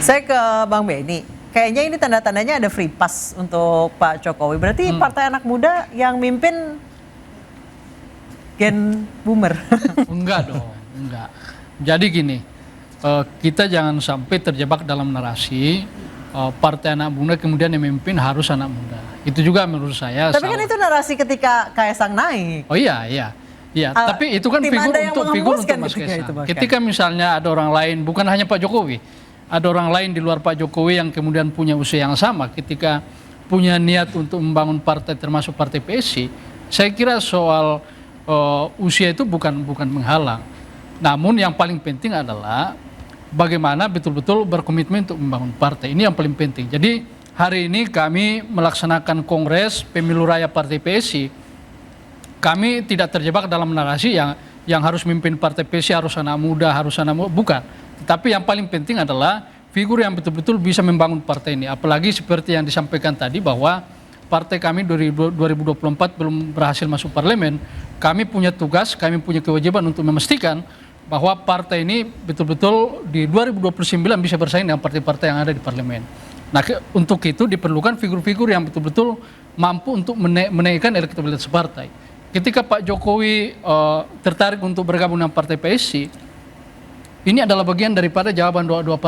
Saya ke Bang Benny. Kayaknya ini tanda-tandanya ada free pass untuk Pak Jokowi. Berarti Partai Anak Muda yang mimpin gen boomer. Enggak dong, enggak. Jadi gini, kita jangan sampai terjebak dalam narasi Partai Anak Muda kemudian yang memimpin harus anak muda. Itu juga menurut saya. Tapi kan itu narasi ketika Kaisang naik. Oh iya, iya. Iya, tapi itu kan figur untuk Mas Kaisang. Ketika misalnya ada orang lain, bukan hanya Pak Jokowi, ada orang lain di luar Pak Jokowi yang kemudian punya usia yang sama, ketika punya niat untuk membangun partai termasuk partai PSI, saya kira soal usia itu bukan menghalang. Namun yang paling penting adalah bagaimana betul-betul berkomitmen untuk membangun partai. Ini yang paling penting. Jadi hari ini kami melaksanakan kongres pemilu raya partai PSI. Kami tidak terjebak dalam narasi yang harus memimpin partai PSI harus anak muda, bukan. Tetapi yang paling penting adalah figur yang betul-betul bisa membangun partai ini. Apalagi seperti yang disampaikan tadi bahwa partai kami 2024 belum berhasil masuk parlemen. Kami punya tugas, kami punya kewajiban untuk memastikan bahwa partai ini betul-betul di 2029 bisa bersaing dengan partai-partai yang ada di parlemen. Nah, untuk itu diperlukan figur-figur yang betul-betul mampu untuk menaikkan elektabilitas partai. Ketika Pak Jokowi tertarik untuk bergabung dengan partai PSI, ini adalah bagian daripada jawaban doa-doa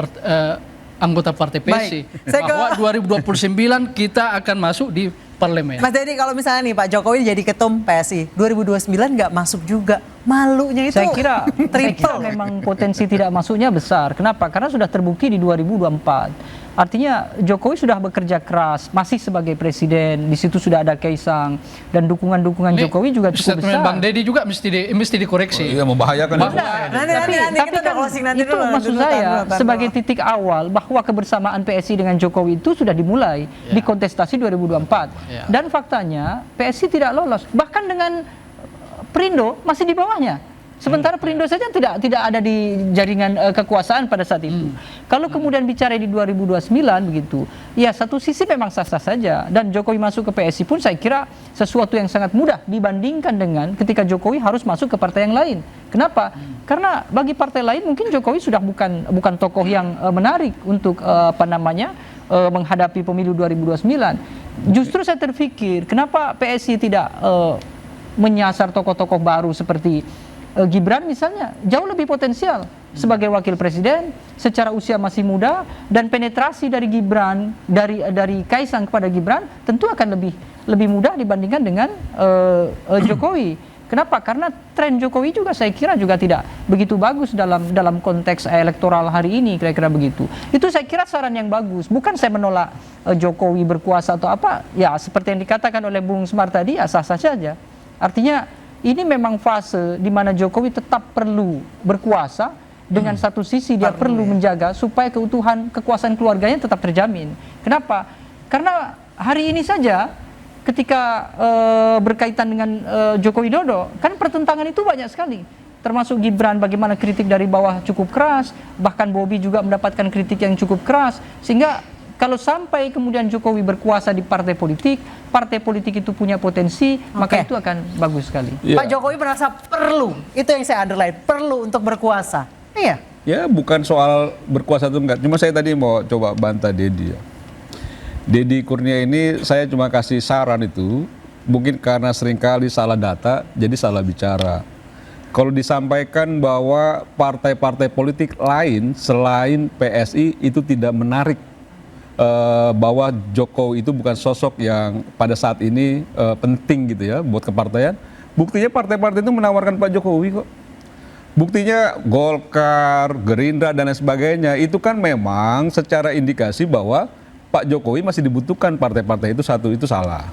anggota partai PSI. Bahwa 2029 kita akan masuk di parlemen. Mas Dedi, kalau misalnya nih Pak Jokowi jadi ketum PSI, 2029 nggak masuk juga. Malunya itu saya kira triple. Memang potensi tidak masuknya besar. Kenapa? Karena sudah terbukti di 2024. Artinya Jokowi sudah bekerja keras, masih sebagai presiden, di situ sudah ada Kaisang, dan dukungan Jokowi juga cukup besar. Bang Dedi juga mesti dikoreksi. Iya, membahayakan. Tapi kan itu maksud saya sebagai titik awal bahwa kebersamaan PSI dengan Jokowi itu sudah dimulai di kontestasi 2024. Dan faktanya PSI tidak lolos, bahkan dengan Perindo masih di bawahnya. Sementara Perindo saja tidak ada di jaringan kekuasaan pada saat itu. Kalau kemudian bicara di 2029 begitu, ya satu sisi memang sah-sah saja, dan Jokowi masuk ke PSI pun saya kira sesuatu yang sangat mudah dibandingkan dengan ketika Jokowi harus masuk ke partai yang lain. Kenapa? Karena bagi partai lain mungkin Jokowi sudah bukan tokoh yang menarik untuk menghadapi pemilu 2029. Justru saya terpikir kenapa PSI tidak menyasar tokoh-tokoh baru seperti Gibran misalnya, jauh lebih potensial sebagai wakil presiden, secara usia masih muda, dan penetrasi dari Gibran, dari Kaisang kepada Gibran tentu akan lebih mudah dibandingkan dengan Jokowi. Kenapa? Karena tren Jokowi juga saya kira juga tidak begitu bagus dalam konteks elektoral hari ini, kira-kira begitu. Itu saya kira saran yang bagus. Bukan saya menolak Jokowi berkuasa atau apa, ya seperti yang dikatakan oleh Bung Smart tadi, ya sah-sah saja. Artinya ini memang fase di mana Jokowi tetap perlu berkuasa, dengan satu sisi dia perlu menjaga supaya keutuhan kekuasaan keluarganya tetap terjamin. Kenapa? Karena hari ini saja ketika berkaitan dengan Joko Widodo, kan pertentangan itu banyak sekali. Termasuk Gibran, bagaimana kritik dari bawah cukup keras, bahkan Bobi juga mendapatkan kritik yang cukup keras, sehingga kalau sampai kemudian Jokowi berkuasa di partai politik itu punya potensi, maka itu akan bagus sekali. Pak Jokowi merasa perlu, itu yang saya underline, perlu untuk berkuasa. Iya. Ya, bukan soal berkuasa atau enggak. Cuma saya tadi mau coba bantah Dedi. Deddy Kurnia ini saya cuma kasih saran itu, mungkin karena seringkali salah data, jadi salah bicara. Kalau disampaikan bahwa partai-partai politik lain selain PSI itu tidak menarik, bahwa Jokowi itu bukan sosok yang pada saat ini penting gitu ya buat kepartaian. Buktinya partai-partai itu menawarkan Pak Jokowi kok. Buktinya Golkar, Gerindra dan lain sebagainya itu kan memang secara indikasi bahwa Pak Jokowi masih dibutuhkan partai-partai itu. Satu, itu salah.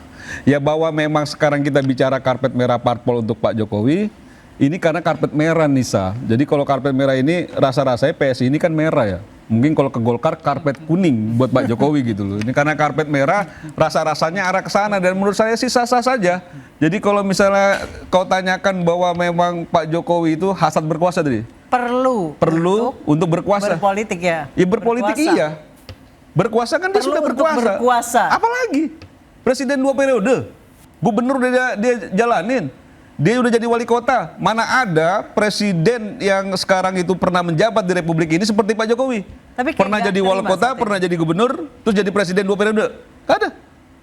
Ya bahwa memang sekarang kita bicara karpet merah parpol untuk Pak Jokowi, ini karena karpet merah Nisa. Jadi kalau karpet merah ini rasa-rasanya PSI ini kan merah ya. Mungkin kalau ke Golkar karpet kuning buat Pak Jokowi gitu loh. Ini karena karpet merah rasa-rasanya arah ke sana, dan menurut saya sih sah-sah saja. Jadi kalau misalnya kau tanyakan bahwa memang Pak Jokowi itu hasrat berkuasa tadi. Perlu untuk berkuasa. Berpolitik ya. Ya berpolitik iya. Berkuasa kan dia sudah berkuasa. Apalagi presiden 2 periode. Gubernur dia jalanin. Dia udah jadi wali kota. Mana ada presiden yang sekarang itu pernah menjabat di Republik ini seperti Pak Jokowi. Tapi pernah jadi wali kota, pernah jadi gubernur, terus jadi presiden 2 periode. Gak ada.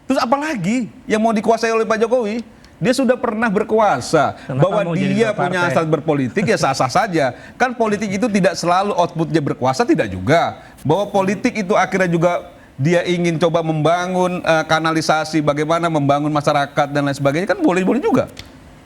Terus apa lagi yang mau dikuasai oleh Pak Jokowi? Dia sudah pernah berkuasa. Bahwa dia punya hasrat berpolitik ya sah-sah saja. Kan politik itu tidak selalu outputnya berkuasa, tidak juga. Bahwa politik itu akhirnya juga dia ingin coba membangun kanalisasi, bagaimana membangun masyarakat dan lain sebagainya, kan boleh-boleh juga.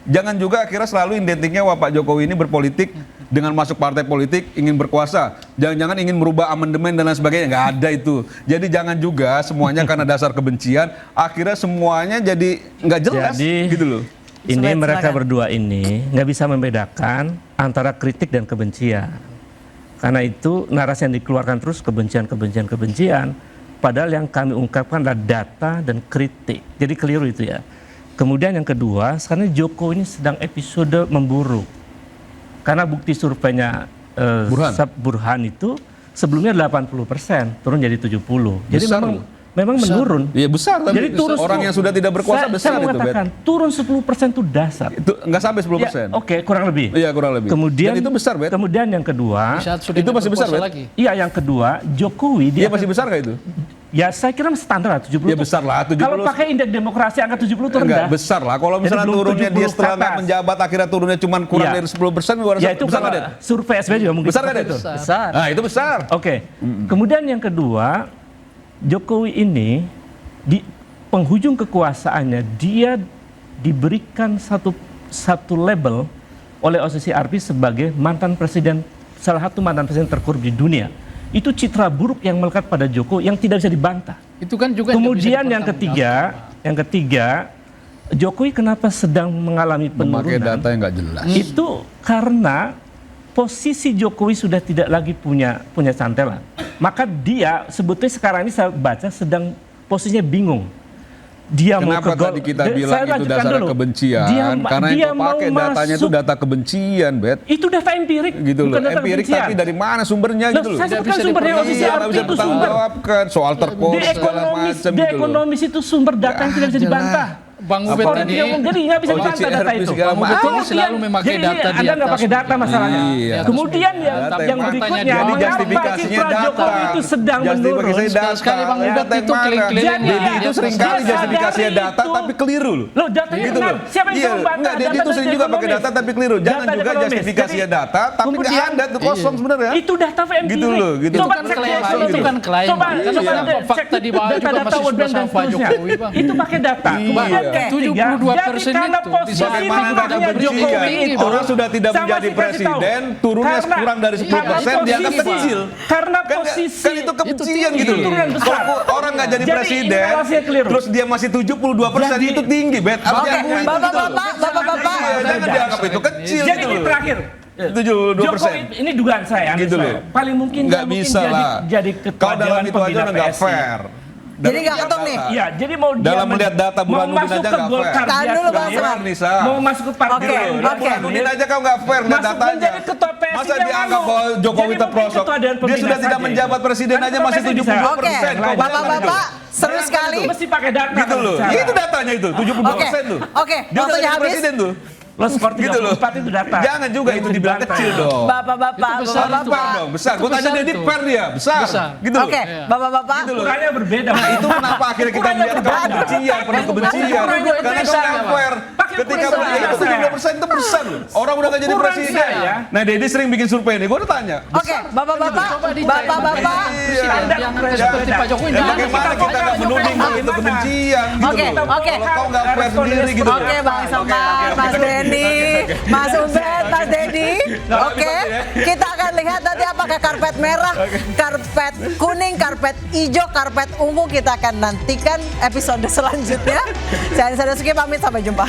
Jangan juga akhirnya selalu identiknya wah Pak Jokowi ini berpolitik dengan masuk partai politik ingin berkuasa. Jangan-jangan ingin merubah amandemen dan lain sebagainya. Nggak ada itu. Jadi jangan juga semuanya karena dasar kebencian akhirnya semuanya jadi nggak jelas. Jadi, gitu loh. Ini mereka berdua ini nggak bisa membedakan antara kritik dan kebencian. Karena itu narasi yang dikeluarkan terus kebencian. Padahal yang kami ungkapkan adalah data dan kritik. Jadi keliru itu ya. Kemudian yang kedua, sekarang Jokowi ini sedang episode memburuk. Karena bukti surveinya Burhan itu sebelumnya 80%, turun jadi 70%. Jadi memang menurun. Iya besar. Jadi turun orang yang sudah tidak berkuasa besar saya mengatakan, itu, turun 10% itu dasar. Itu nggak sampai 10%. Ya, Oke, kurang lebih. Iya, kurang lebih. Kemudian dan itu besar, Bet. Kemudian yang kedua, itu masih besar, Bet. Iya, yang kedua, Jokowi dia masih besar nggak itu? Ya saya kira standar lah 70. Ya besar lah 70. Kalau pakai indeks demokrasi angka 70 itu rendah. Enggak, besar lah. Kalau misalnya turunnya dia setelah nggak menjabat akhirnya turunnya cuma kurang dari 10%, ya itu besar nggak? Survei SB juga mungkin. Besar nggak itu? Besar. Nah itu besar. Oke. Kemudian yang kedua, Jokowi ini di penghujung kekuasaannya dia diberikan satu label oleh OCCRP sebagai mantan presiden, salah satu mantan presiden terkorup di dunia. Itu citra buruk yang melekat pada Jokowi yang tidak bisa dibantah. Itu kan juga. Kemudian yang ketiga, Jokowi kenapa sedang mengalami penurunan? Memakai data yang nggak jelas. Itu karena posisi Jokowi sudah tidak lagi punya cantelan. Maka dia sebetulnya sekarang ini saya baca sedang posisinya bingung. Dia kenapa mau tadi kita bilang itu dasar kebencian? Karena yang pakai datanya itu data kebencian, Bet. Itu data empirik, gitu loh. Empirik tapi dari mana sumbernya gitu loh? Saya sebutkan sumbernya OCCRP itu sumber. Soal terkors segala macam gitu loh. Di ekonomis itu sumber data yang tidak bisa dibantah. Bang Ubed ini jadi nggak bisa dibantah data itu. Bang Ubed ini selalu memakai data di Anda nggak pakai data masalahnya. Kemudian yang berikutnya, jadi justifikasinya data. Jokowi itu sedang menurun. Sekali Bang Ubed itu klaim-klaim. Jadi itu seringkali justifikasinya data tapi keliru loh. Loh datanya gitu loh. Siapa yang membantah? Jadi itu sering juga pakai data tapi keliru. Jangan juga justifikasinya data tapi nggak ada tuh kosong sebenarnya. Itu data empirik. Gitu loh. Gitu. Itu kan klaim. Coba fakta di bawah juga masih sudah sama Pak Jokowi, Bang. Itu pakai data. 72% itu. Bagaimana Jokowi itu orang sudah tidak menjadi presiden, turunnya kurang dari 10%, dianggap kecil. Karena posisi kan itu kebencian gitu loh. Kalau orang nggak jadi presiden, terus dia masih 72%, itu tinggi, Bet. Bapak-bapak, jangan dianggap itu kecil jadi gitu loh. terakhir 72%. Jokowi ini dugaan saya, gitu loh. paling mungkin nggak bisa lah. Jadi ketua Dewan Pembina nggak PSI. fair. Jadi nggak ketemu nih. Iya, jadi mau dalam melihat data Burhanuddin aja nggak fair. Tahan dulu Bang Seman. Mau masuk ke partai. Burhanuddin aja kau nggak fair lihat datanya. Masa dianggap bahwa Jokowi terprosok? Dia sudah tidak menjabat presiden aja masih 72%. Bapak-bapak seru sekali. Mesti pakai data. Gitu loh. Ya itu datanya itu 72% tuh. Oke, dia udah jadi habis. presiden tuh. Lo skor 34 itu data. Jangan juga itu dibilang kecil dong. Bapak-bapak, besar. Gue tanya dia fair dia, besar. Gitu loh. Oke, bapak-bapak. Ukurannya berbeda. Nah itu kenapa akhirnya kita melihat kebencian, penuh kebencian. Karena itu nggak fair. Ketika itu 70% itu besar loh. Orang udah nggak jadi presiden. Nah Deddy sering bikin survei nih, gue udah tanya. Oke, bapak-bapak. Seperti Pak Jokowi. Bagaimana kita nggak menuding itu kebencian gitu loh. Kalau kau nggak fair sendiri gitu. Oke, Bang Seman, Mas Denny, Mas Ubed, Mas Deddy. Oke, kita akan lihat nanti apakah karpet merah, karpet kuning, karpet hijau, karpet ungu. Kita akan nantikan episode selanjutnya. Saya Anissa Dasuki pamit, sampai jumpa.